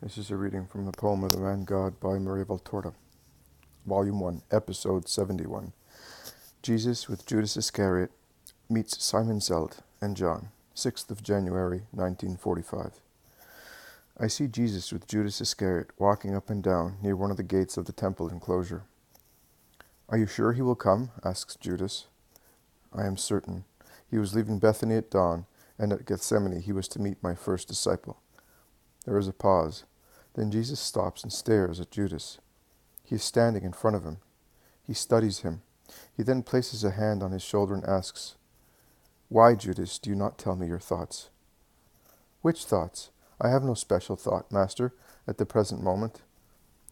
This is a reading from the poem of the Man God by Maria Valtorta, Volume 1, Episode 71. Jesus with Judas Iscariot meets Simon Zealot and John, 6th of January, 1945. I see Jesus with Judas Iscariot walking up and down near one of the gates of the temple enclosure. "Are you sure he will come?" asks Judas. "I am certain. He was leaving Bethany at dawn, and at Gethsemane he was to meet my first disciple." There is a pause. Then Jesus stops and stares at Judas. He is standing in front of him. He studies him. He then places a hand on his shoulder and asks, "Why, Judas, do you not tell me your thoughts?" "Which thoughts? I have no special thought, Master, at the present moment.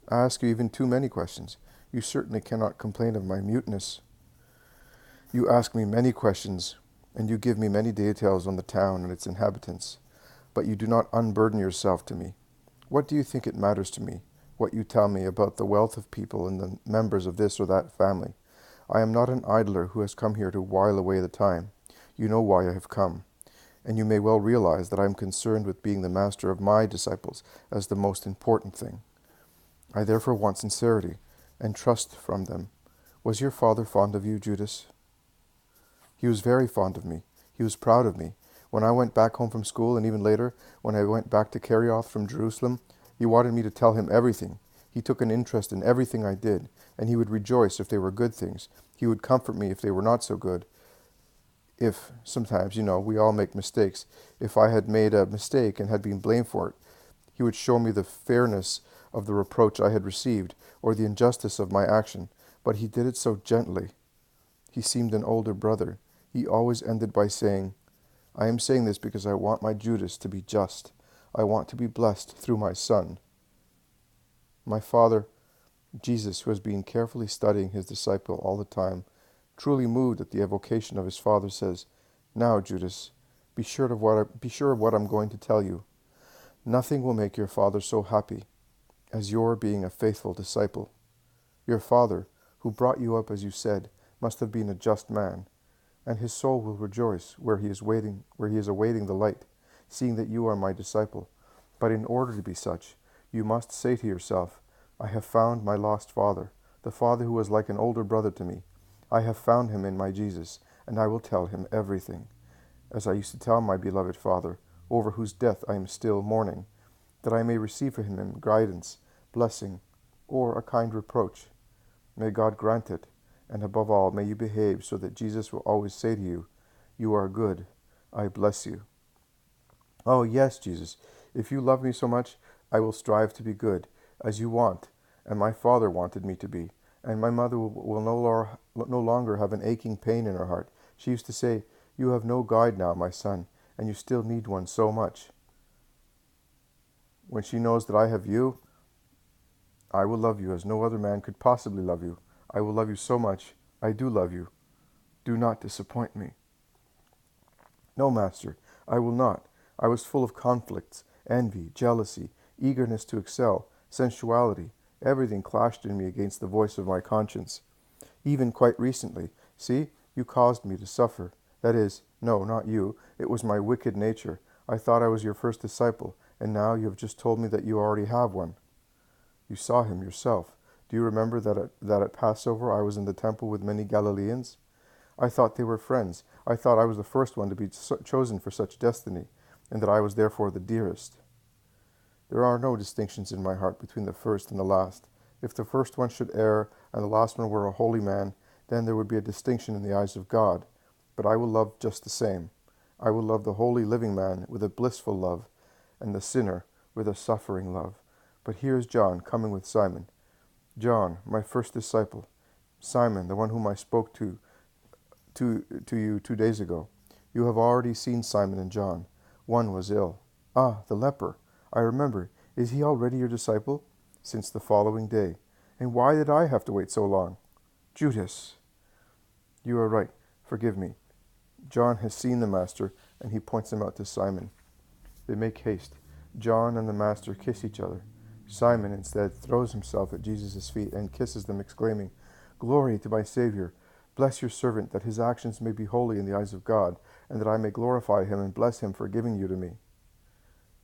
I ask you even too many questions. You certainly cannot complain of my muteness. You ask me many questions, and you give me many details on the town and its inhabitants, but you do not unburden yourself to me. What do you think it matters to me, what you tell me about the wealth of people and the members of this or that family? I am not an idler who has come here to while away the time. You know why I have come, and you may well realize that I am concerned with being the master of my disciples as the most important thing. I therefore want sincerity and trust from them. Was your father fond of you, Judas?" "He was very fond of me. He was proud of me. When I went back home from school, and even later, when I went back to Iscariot from Jerusalem, he wanted me to tell him everything. He took an interest in everything I did, and he would rejoice if they were good things. He would comfort me if they were not so good. If, sometimes, we all make mistakes. If I had made a mistake and had been blamed for it, he would show me the fairness of the reproach I had received, or the injustice of my action. But he did it so gently. He seemed an older brother. He always ended by saying, 'I am saying this because I want my Judas to be just. I want to be blessed through my son.'" My father, Jesus, who has been carefully studying his disciple all the time, truly moved at the evocation of his father, says, "Now, Judas, be sure of what I'm going to tell you. Nothing will make your father so happy as your being a faithful disciple. Your father, who brought you up as you said, must have been a just man, and his soul will rejoice where he is awaiting the light, seeing that you are my disciple. But in order to be such, you must say to yourself, 'I have found my lost father, the father who was like an older brother to me. I have found him in my Jesus, and I will tell him everything, as I used to tell my beloved father, over whose death I am still mourning, that I may receive from him guidance, blessing, or a kind reproach. May God grant it, and above all, may you behave so that Jesus will always say to you, 'You are good, I bless you.'" "Oh, yes, Jesus, if you love me so much, I will strive to be good, as you want, and my father wanted me to be, and my mother will no longer have an aching pain in her heart. She used to say, 'You have no guide now, my son, and you still need one so much.' When she knows that I have you, I will love you as no other man could possibly love you. I will love you so much. I do love you. Do not disappoint me." "No, Master, I will not. I was full of conflicts, envy, jealousy, eagerness to excel, sensuality. Everything clashed in me against the voice of my conscience. Even quite recently, see, you caused me to suffer. That is, no, not you. It was my wicked nature. I thought I was your first disciple, and now you have just told me that you already have one. You saw him yourself. Do you remember that at Passover I was in the temple with many Galileans? I thought they were friends. I thought I was the first one to be chosen for such destiny, and that I was therefore the dearest. There are no distinctions in my heart between the first and the last. If the first one should err, and the last one were a holy man, then there would be a distinction in the eyes of God. But I will love just the same. I will love the holy living man with a blissful love, and the sinner with a suffering love. But here is John coming with Simon. John, my first disciple. Simon, the one whom I spoke to you 2 days ago. You have already seen Simon and John. One was ill. Ah, the leper. I remember. Is he already your disciple? Since the following day. And why did I have to wait so long? Judas. You are right. Forgive me. John has seen the Master, and he points him out to Simon. They make haste. John and the Master kiss each other. Simon instead throws himself at Jesus' feet and kisses them, exclaiming, "Glory to my Savior! Bless your servant, that his actions may be holy in the eyes of God, and that I may glorify him and bless him for giving you to me."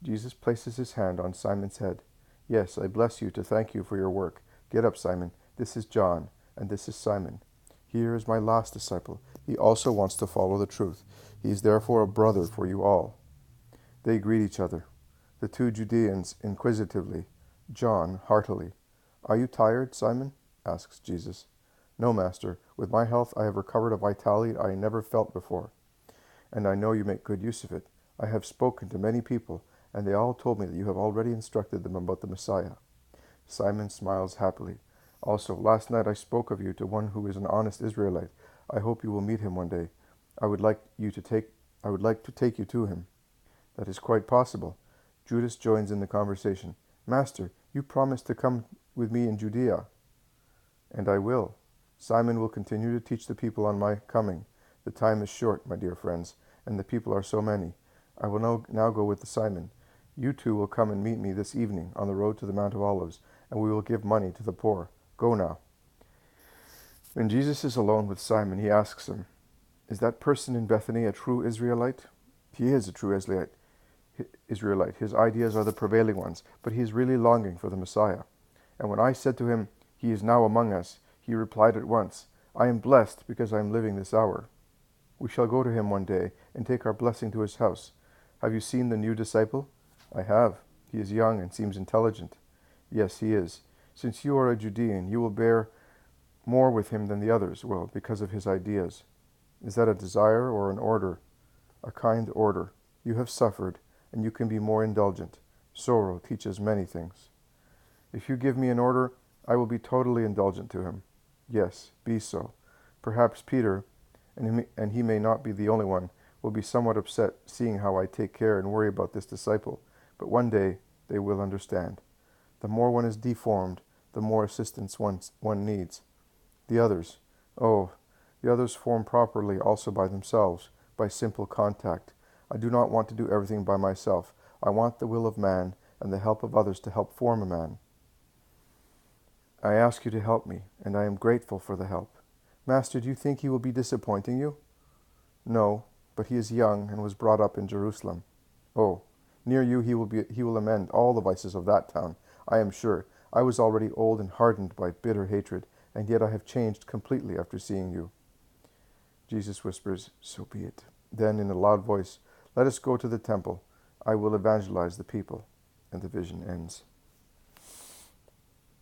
Jesus places his hand on Simon's head. Yes, I bless you to thank you for your work. Get up, Simon. This is John, and this is Simon. Here is my last disciple. He also wants to follow the truth. He is therefore a brother for you all. They greet each other. The two Judeans inquisitively, John heartily. Are you tired, Simon? Asks Jesus. No, Master. With my health I have recovered a vitality I never felt before, and I know you make good use of it. I have spoken to many people, and they all told me that you have already instructed them about the Messiah. Simon smiles happily. Also, last night I spoke of you to one who is an honest Israelite. I hope you will meet him one day. I would like to take you to him. That is quite possible. Judas joins in the conversation. Master, you promised to come with me in Judea. And I will. Simon will continue to teach the people on my coming. The time is short, my dear friends, and the people are so many. I will now go with Simon. You two will come and meet me this evening on the road to the Mount of Olives, and we will give money to the poor. Go now. When Jesus is alone with Simon, he asks him, Is that person in Bethany a true Israelite? He is a true Israelite. His ideas are the prevailing ones, but he is really longing for the Messiah. And when I said to him, He is now among us, he replied at once, I am blessed because I am living this hour. We shall go to him one day and take our blessing to his house. Have you seen the new disciple? I have. He is young and seems intelligent. Yes, he is. Since you are a Judean, you will bear more with him than the others will because of his ideas. Is that a desire or an order? A kind order. You have suffered, and you can be more indulgent. Sorrow teaches many things. If you give me an order, I will be totally indulgent to him. Yes, be so. Perhaps Peter, and he may not be the only one, will be somewhat upset seeing how I take care and worry about this disciple, but one day they will understand. The more one is deformed, the more assistance one needs. The others form properly also by themselves, by simple contact. I do not want to do everything by myself. I want the will of man and the help of others to help form a man. I ask you to help me, and I am grateful for the help. Master, do you think he will be disappointing you? No, but he is young and was brought up in Jerusalem. Oh, near you he will amend all the vices of that town, I am sure. I was already old and hardened by bitter hatred, and yet I have changed completely after seeing you. Jesus whispers, So be it. Then in a loud voice, Let us go to the temple. I will evangelize the people. And the vision ends.